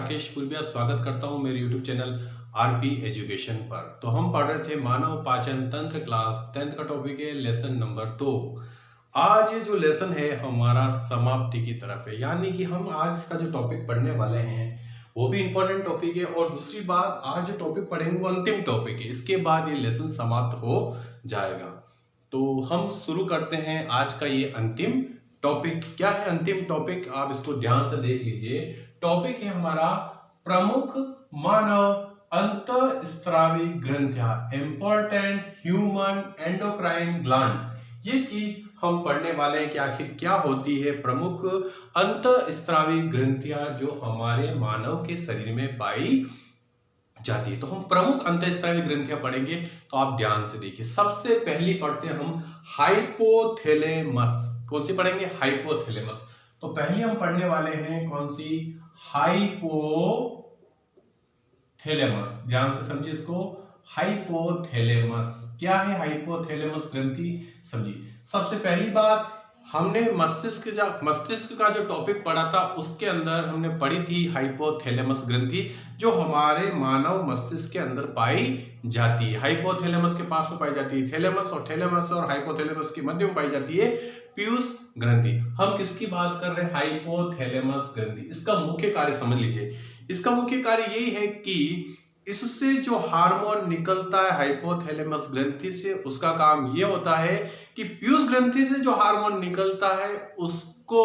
राकेश पूर्विया स्वागत करता हूं मेरे YouTube चैनल आरपी एजुकेशन पर। तो हम पढ़ रहे थे मानव पाचन तंत्र क्लास 10th का टॉपिक है लेसन नंबर 2। आज ये जो लेसन है हमारा समाप्ति की तरफ है, यानी कि हम आज इसका जो टॉपिक पढ़ने वाले हैं वो भी इंपॉर्टेंट टॉपिक है और दूसरी बात आज जो टॉपिक पढ़ेंगे वो अंतिम टॉपिक है। इसके बाद ये लेसन समाप्त हो जाएगा। तो हम शुरू करते हैं आज का ये अंतिम टॉपिक। क्या है अंतिम टॉपिक, आप इसको ध्यान से देख लीजिए। टॉपिक है हमारा प्रमुख मानव अंतःस्रावी ग्रंथियां, इंपॉर्टेंट ह्यूमन एंडोक्राइन ग्लैंड। ये चीज हम पढ़ने वाले हैं कि आखिर क्या होती है प्रमुख अंतःस्रावी ग्रंथियां जो हमारे मानव के शरीर में पाई जाती है। तो हम प्रमुख अंतःस्रावी ग्रंथियां पढ़ेंगे, तो आप ध्यान से देखिए। सबसे पहली पढ़ते हैं हम हाइपोथैलेमस। कौन सी पढ़ेंगे? हाइपोथैलेमस। तो पहले हम पढ़ने वाले हैं कौन सी? हाइपोथैलेमस। ध्यान से समझिए इसको। हाइपोथैलेमस क्या है? हाइपोथैलेमस ग्रंथि समझिए। सबसे पहली बात, हमने मस्तिष्क का जो टॉपिक पढ़ा था उसके अंदर हमने पढ़ी थी हाइपोथैलेमस ग्रंथि जो हमारे मानव मस्तिष्क के अंदर पाई जाती है। हाइपोथैलेमस के पास में पाई जाती है थैलेमस, और थैलेमस और हाइपोथैलेमस के मध्य में पाई जाती है पीयूष ग्रंथि। हम किसकी बात कर रहे हैं? हाइपोथैलेमस ग्रंथि। इसका मुख्य कार्य समझ लीजिए। इसका मुख्य कार्य यही है कि इससे जो हार्मोन निकलता है हाइपोथैलेमस ग्रंथि से, उसका काम यह होता है कि पीयूष ग्रंथि से जो हार्मोन निकलता है उसको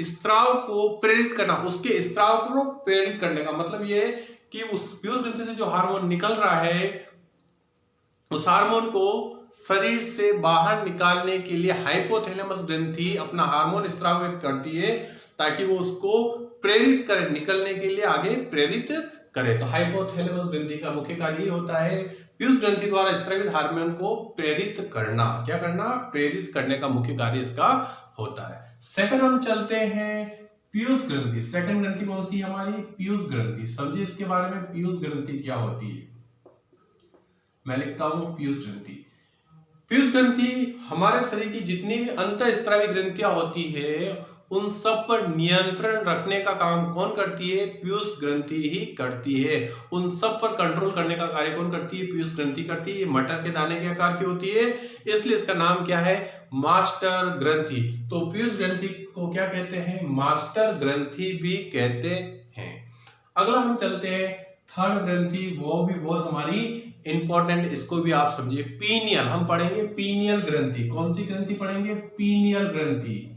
स्त्राव को प्रेरित करना, उसके स्त्राव को प्रेरित करने का मतलब यह है कि उस पीयूष ग्रंथि से जो हार्मोन निकल रहा है उस हार्मोन को शरीर से बाहर निकालने के लिए हाइपोथैलेमस ग्रंथि अपना हार्मोन स्त्राव करती है ताकि वो उसको प्रेरित करे, निकलने के लिए आगे प्रेरित करे। तो हाइपोथैलेमस ग्रंथि का मुख्य कार्य ये होता है पीयूष ग्रंथि द्वारा स्रावित हार्मोन को प्रेरित करना। क्या करना? प्रेरित करने का मुख्य कार्य इसका होता है। सेकंड हम चलते हैं पीयूष ग्रंथि। सेकंड ग्रंथि कौन सी है हमारी? पीयूष ग्रंथि। समझिए इसके बारे में, पीयूष ग्रंथि क्या होती है। मैं लिखता हूं पीयूष ग्रंथि। पीयूष ग्रंथि हमारे शरीर की जितनी भी अंतःस्रावी ग्रंथियां होती है उन सब पर नियंत्रण रखने का काम कौन करती है? पीयूष ग्रंथि ही करती है। उन सब पर कंट्रोल करने का कार्य कौन करती है? पीयूष ग्रंथि करती है। ये मटर के दाने के आकार की होती है, इसलिए इसका नाम क्या है? मास्टर ग्रंथि। तो पीयूष ग्रंथि को क्या कहते हैं? मास्टर ग्रंथि भी कहते हैं। अगला हम चलते हैं थर्ड ग्रंथि, वो भी बहुत हमारी इंपॉर्टेंट, इसको भी आप समझिए। पीनियल हम पढ़ेंगे। पीनियल ग्रंथि। कौन सी ग्रंथि पढ़ेंगे? पीनियल ग्रंथि।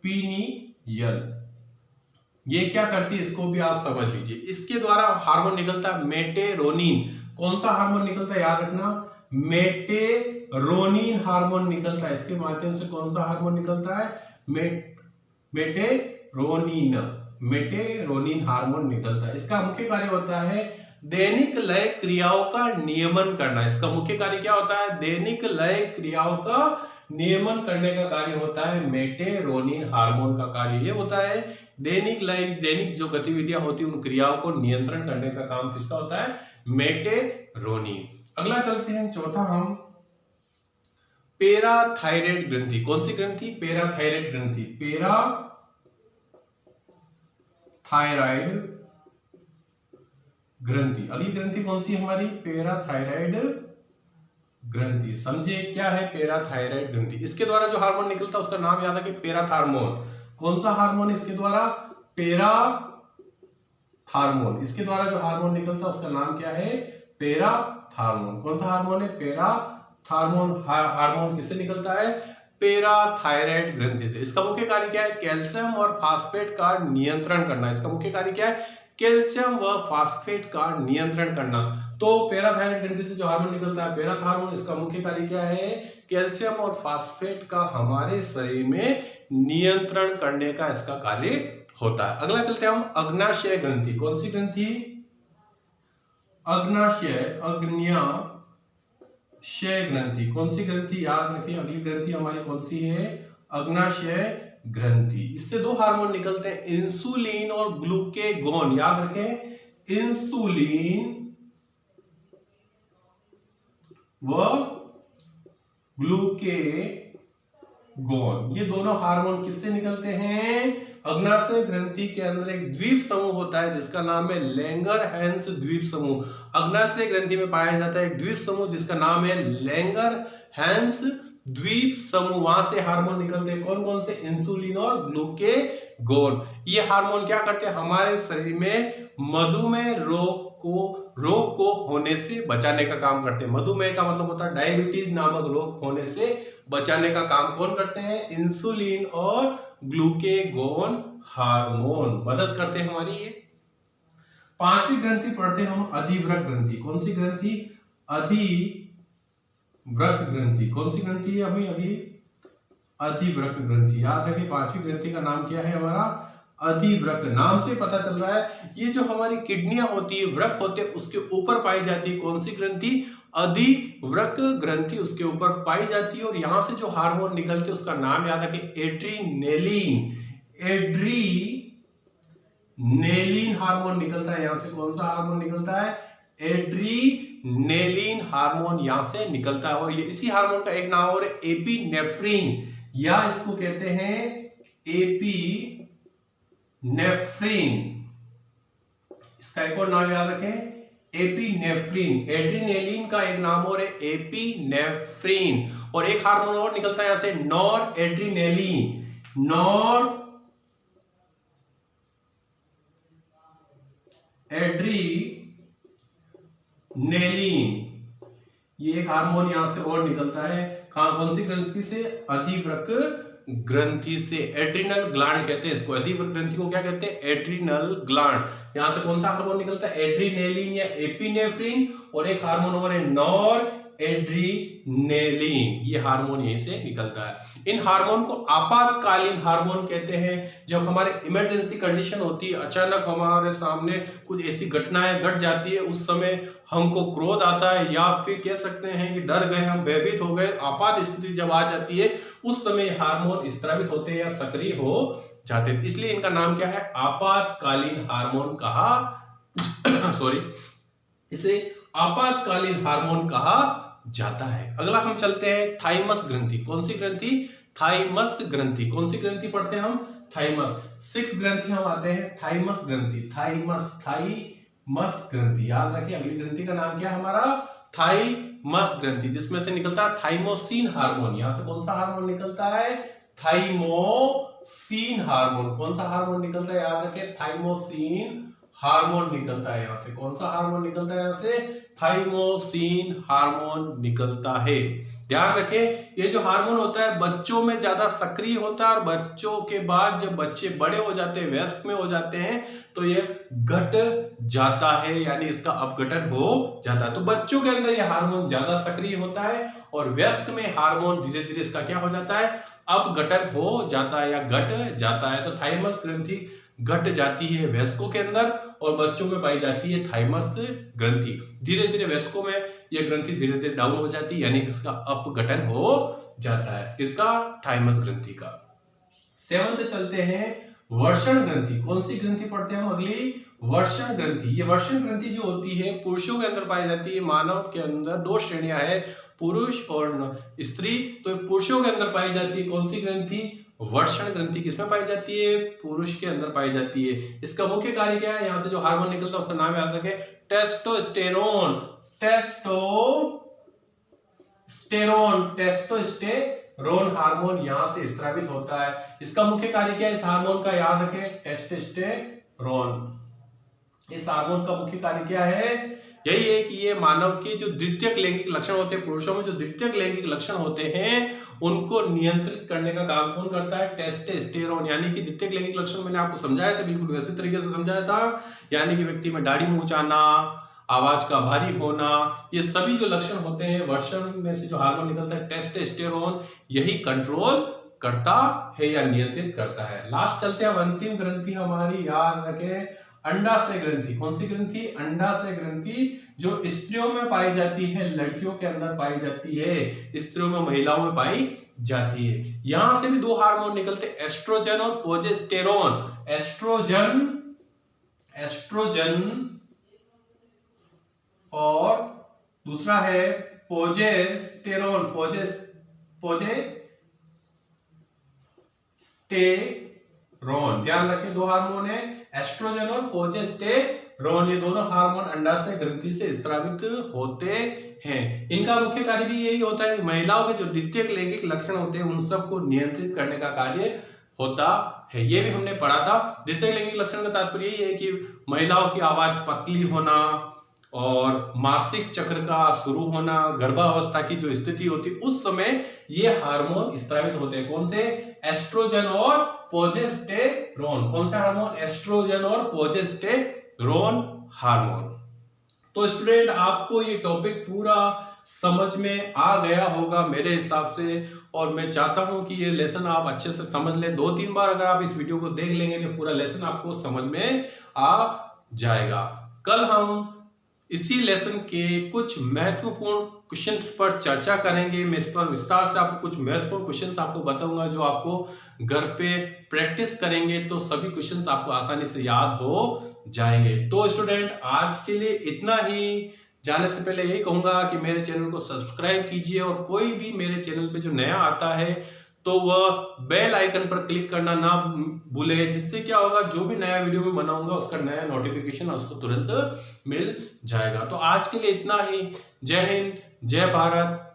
पीनियल ये क्या करती है इसको भी आप समझ लीजिए। इसके द्वारा हार्मोन निकलता है मेटेरोनिन। कौन सा हार्मोन निकलता है? याद रखना, मेटेरोनिन हार्मोन निकलता है। इसके माध्यम से कौन सा हार्मोन निकलता है? मेटेरोनिन हार्मोन निकलता है। इसका मुख्य कार्य होता है दैनिक लय क्रियाओं का नियमन करना। इसका मुख्य कार्य क्या होता है? दैनिक लय क्रियाओं का नियमन करने का कार्य होता है मेटेरोनिन हार्मोन का कार्य ये होता है दैनिक जो गतिविधियां होती है उन क्रियाओं को नियंत्रण करने का काम किसका होता है? मेटेरोनिन। अगला चलते हैं चौथा हम पैराथायराइड ग्रंथि। कौन सी ग्रंथि? पैराथायराइड ग्रंथि। पैराथायराइड ग्रंथि। अगली ग्रंथि कौन सी हमारी? पैराथायराइड ग्रंथि। समझिए क्या है पैराथायराइड ग्रंथि। इसके द्वारा जो हार्मोन निकलता है उसका नाम याद रखिए पैराथार्मोन। कौन सा हार्मोन इसके द्वारा? पैराथार्मोन। इसके द्वारा जो हार्मोन निकलता है उसका नाम क्या है? पैराथार्मोन। कौन सा हार्मोन है? पैराथार्मोन हार्मोन किससे निकलता है? पैराथायराइड ग्रंथि से। इसका मुख्य कार्य क्या है? कैल्शियम और फास्फेट का नियंत्रण करना। इसका मुख्य कार्य क्या है? कैल्शियम व फास्फेट का नियंत्रण करना। तो पैराथायराइड ग्रंथि से जो हार्मोन निकलता है पैराथार्मोन, इसका मुख्य कार्य क्या है? कैल्शियम और फास्फेट का हमारे शरीर में नियंत्रण करने का इसका कार्य होता है। अगला चलते हैं हम अग्न्याशय ग्रंथि। कौन सी ग्रंथि? अग्न्याशय ग्रंथि। कौन सी ग्रंथि? याद रखिए अगली ग्रंथि हमारी कौन सी है? अग्न्याशय ग्रंथि। इससे दो हार्मोन निकलते हैं इंसुलिन और ग्लूकेगोन। याद रखें, इंसुलिन व ग्लूकेगोन ये दोनों हार्मोन किससे निकलते हैं? अग्नाशय ग्रंथि के अंदर एक द्वीप समूह होता है जिसका नाम है लैंगरहैंस द्वीप समूह। अग्नाशय ग्रंथि में पाया जाता है एक द्वीप समूह जिसका नाम है लैंगरहैंस द्वीप समूह। वहां से हार्मोन निकलते हैं, कौन कौन से? इंसुलिन और ग्लूकेगोन। ये हार्मोन क्या करते हैं? हमारे शरीर में मधुमेह रोग को होने से बचाने का काम करते हैं। मधुमेह का मतलब होता है डायबिटीज नामक रोग होने से बचाने का काम कौन करते हैं? इंसुलिन और ग्लूकेगोन हार्मोन मदद करते हैं हमारी। ये पांचवी ग्रंथि पढ़ते हैं हम अधिवृक्क ग्रंथि। कौन सी ग्रंथि? अधिवृक्क ग्रंथि। कौन सी ग्रंथि है अभी? अधिवृक्क ग्रंथि। याद रखिए पांचवी ग्रंथि का नाम क्या है हमारा? अधिवृक्क। नाम से पता चल रहा है ये जो हमारी किडनियां होती है, वृक्क होते हैं, उसके ऊपर पाई जाती है। कौन सी ग्रंथि? अधिवृक्क ग्रंथि उसके ऊपर पाई जाती है। और यहां से जो हार्मोन निकलते हैं उसका नाम याद रखिए एड्रीनेलिन। एड्रीनेलिन हार्मोन निकलता है यहां से। कौन सा हार्मोन निकलता है? एड्रीनेलिन हार्मोन यहां से निकलता है। और ये इसी हार्मोन का एक नाम और एपिनेफ्रिन, या इसको कहते हैं एपिनेफ्रिन। इसका एक और नाम याद रखें, एपिनेफ्रिन। एड्रीनेलिन का एक नाम और है एपिनेफ्रिन। और एक हार्मोन और निकलता है यहां से नॉर एड्रीनेलिन। नॉर एड्रीनेलिन ये एक हार्मोन यहां से और निकलता है। कौन सी ग्रंथि से? अधिवृक्क ग्रंथि से। एड्रिनल ग्लैंड कहते हैं इसको। अधिवृक्क ग्रंथि को क्या कहते हैं? Adrenal gland. यहां से कौन सा हार्मोन निकलता है? एड्रीनेलिन या एपिनेफ्रिन। और एक हार्मोन और है नॉर एड्रीनेलिन। ये हार्मोन यहीं से निकलता है। इन हार्मोन को आपातकालीन हार्मोन कहते हैं। जब हमारे इमरजेंसी कंडीशन होती है, अचानक हमारे सामने कुछ ऐसी घटनाएं घट जाती है, उस समय हमको क्रोध आता है या फिर कह सकते हैं कि डर गए, हम भयभीत हो गए, आपात स्थिति जब आ जाती है उस समय हार्मोन स्रावित होते हैं या सक्रिय हो जाते हैं। इसलिए इनका नाम क्या है? आपातकालीन हार्मोन कहा सॉरी इसे आपातकालीन हार्मोन कहा जाता है। अगला हम चलते हैं थाइमस ग्रंथि। कौन सी ग्रंथि? थाइमस ग्रंथि। कौन सी ग्रंथि पढ़ते हैं हम? थाइमस। 6 ग्रंथि हम आते हैं थाइमस ग्रंथि। थाइमस ग्रंथि याद रखिए। अगली ग्रंथि का नाम क्या है हमारा? थाइमस ग्रंथि, जिसमें से निकलता है थाइमोसिन हार्मोन। यहां से कौन सा हार्मोन निकलता है? Thymosin hormone. कौन सा हार्मोन निकलता है? याद रखिए थाइमोसिन हार्मोन निकलता है यहां से। कौन सा हार्मोन निकलता है यहां से? थाइमोसिन हार्मोन निकलता है। ध्यान रखें ये जो हार्मोन होता है बच्चों में ज्यादा सक्रिय होता है, और बच्चों के बाद जब बच्चे बड़े हो जाते हैं, वयस्क में हो जाते हैं, तो ये घट जाता है, यानी इसका अपघटन हो जाता है। तो बच्चों के अंदर ये हार्मोन ज्यादा सक्रिय होता है और वयस्क में हार्मोन धीरे धीरे इसका क्या हो जाता है? अपघटन हो जाता है या घट जाता है। तो थाइमस ग्रंथि घट जाती है वयस्कों के अंदर और बच्चों में पाई जाती है थाइमस ग्रंथि। धीरे धीरे वयस्कों में यह ग्रंथि धीरे धीरे डाउन हो जाती है, यानी इसका अपघटन हो जाता है, इसका थाइमस ग्रंथि का। 7th चलते हैं वर्षण ग्रंथि। कौन सी ग्रंथि पढ़ते हैं हम अगली? वर्षण ग्रंथि। ये वर्षण ग्रंथि जो होती है पुरुषों के अंदर पाई जाती है। मानव के अंदर 2 श्रेणियां है, पुरुष और स्त्री। तो पुरुषों के अंदर पाई जाती है कौन सी ग्रंथि? वर्षण ग्रंथि। किसमें पाई जाती है? पुरुष के अंदर पाई जाती है। इसका मुख्य कार्य क्या है? यहां से जो हार्मोन निकलता है उसका नाम याद रखें टेस्टोस्टेरोन। टेस्टोस्टेरोन हार्मोन यहां से स्रावित होता है। इसका मुख्य कार्य क्या है इस हार्मोन का? याद रखें टेस्टोस्टेरोन। इस हार्मोन का मुख्य कार्य क्या है? यही है कि ये मानव के जो द्वितीयक लैंगिक लक्षण होते हैं, पुरुषों में जो द्वितीयक लैंगिक लक्षण होते हैं उनको नियंत्रित करने का काम कौन करता है? टेस्टोस्टेरोन। यानी कि द्वितीयक लैंगिक लक्षण मैंने आपको समझाया था, बिल्कुल वैसे तरीके से समझाया था। यानी कि व्यक्ति में दाढ़ी मूंछ आना, आवाज का भारी होना, ये सभी जो लक्षण होते हैं वर्षण में से जो हार्मोन निकलता है टेस्टोस्टेरोन, यही कंट्रोल करता है या नियंत्रित करता है। लास्ट चलते हैं अंतिम ग्रंथि हमारी, याद रखें अंडाशय ग्रंथि। कौन सी ग्रंथि? अंडाशय ग्रंथि, जो स्त्रियों में पाई जाती है, लड़कियों के अंदर पाई जाती है, स्त्रियों में महिलाओं में पाई जाती है। यहां से भी 2 हार्मोन निकलते हैं, एस्ट्रोजन और प्रोजेस्टेरोन। एस्ट्रोजन और दूसरा है प्रोजेस्टेरोन। टेस्टोस्टेरोन। ध्यान रखें, दो हार्मोन है, एस्ट्रोजन और प्रोजेस्टेरोन। ये दोनों हार्मोन अंडाशय ग्रंथि से स्रावित होते हैं। इनका मुख्य कार्य भी यही होता है, महिलाओं के जो द्वितीयक लैंगिक लक्षण होते हैं उन सबको नियंत्रित करने का कार्य होता है। ये भी हमने पढ़ा था। द्वितीयक लैंगिक लक्षण का तात्पर्य यही है कि महिलाओं की आवाज पतली होना और मासिक चक्र का शुरू होना, गर्भावस्था की जो स्थिति होती है उस समय ये हार्मोन स्रावित होते हैं। कौन से? एस्ट्रोजन और प्रोजेस्टेरोन। कौन से हार्मोन? एस्ट्रोजन और प्रोजेस्टेरोन हार्मोन। तो स्टूडेंट, आपको ये टॉपिक पूरा समझ में आ गया होगा मेरे हिसाब से, और मैं चाहता हूं कि ये लेसन आप अच्छे से समझ लें। 2-3 बार अगर आप इस वीडियो को देख लेंगे तो पूरा लेसन आपको समझ में आ जाएगा। कल हम इसी लेसन के कुछ महत्वपूर्ण क्वेश्चंस पर चर्चा करेंगे। मैं इस पर विस्तार से आपको कुछ महत्वपूर्ण क्वेश्चंस आपको बताऊंगा, जो आपको घर पे प्रैक्टिस करेंगे तो सभी क्वेश्चंस आपको आसानी से याद हो जाएंगे। तो स्टूडेंट, आज के लिए इतना ही। जाने से पहले यही कहूंगा कि मेरे चैनल को सब्सक्राइब कीजिए, और कोई भी मेरे चैनल पे जो नया आता है तो वह बेल आइकन पर क्लिक करना ना भूले, जिससे क्या होगा, जो भी नया वीडियो में बनाऊंगा उसका नया नोटिफिकेशन उसको तुरंत मिल जाएगा। तो आज के लिए इतना ही। जय हिंद, जय भारत।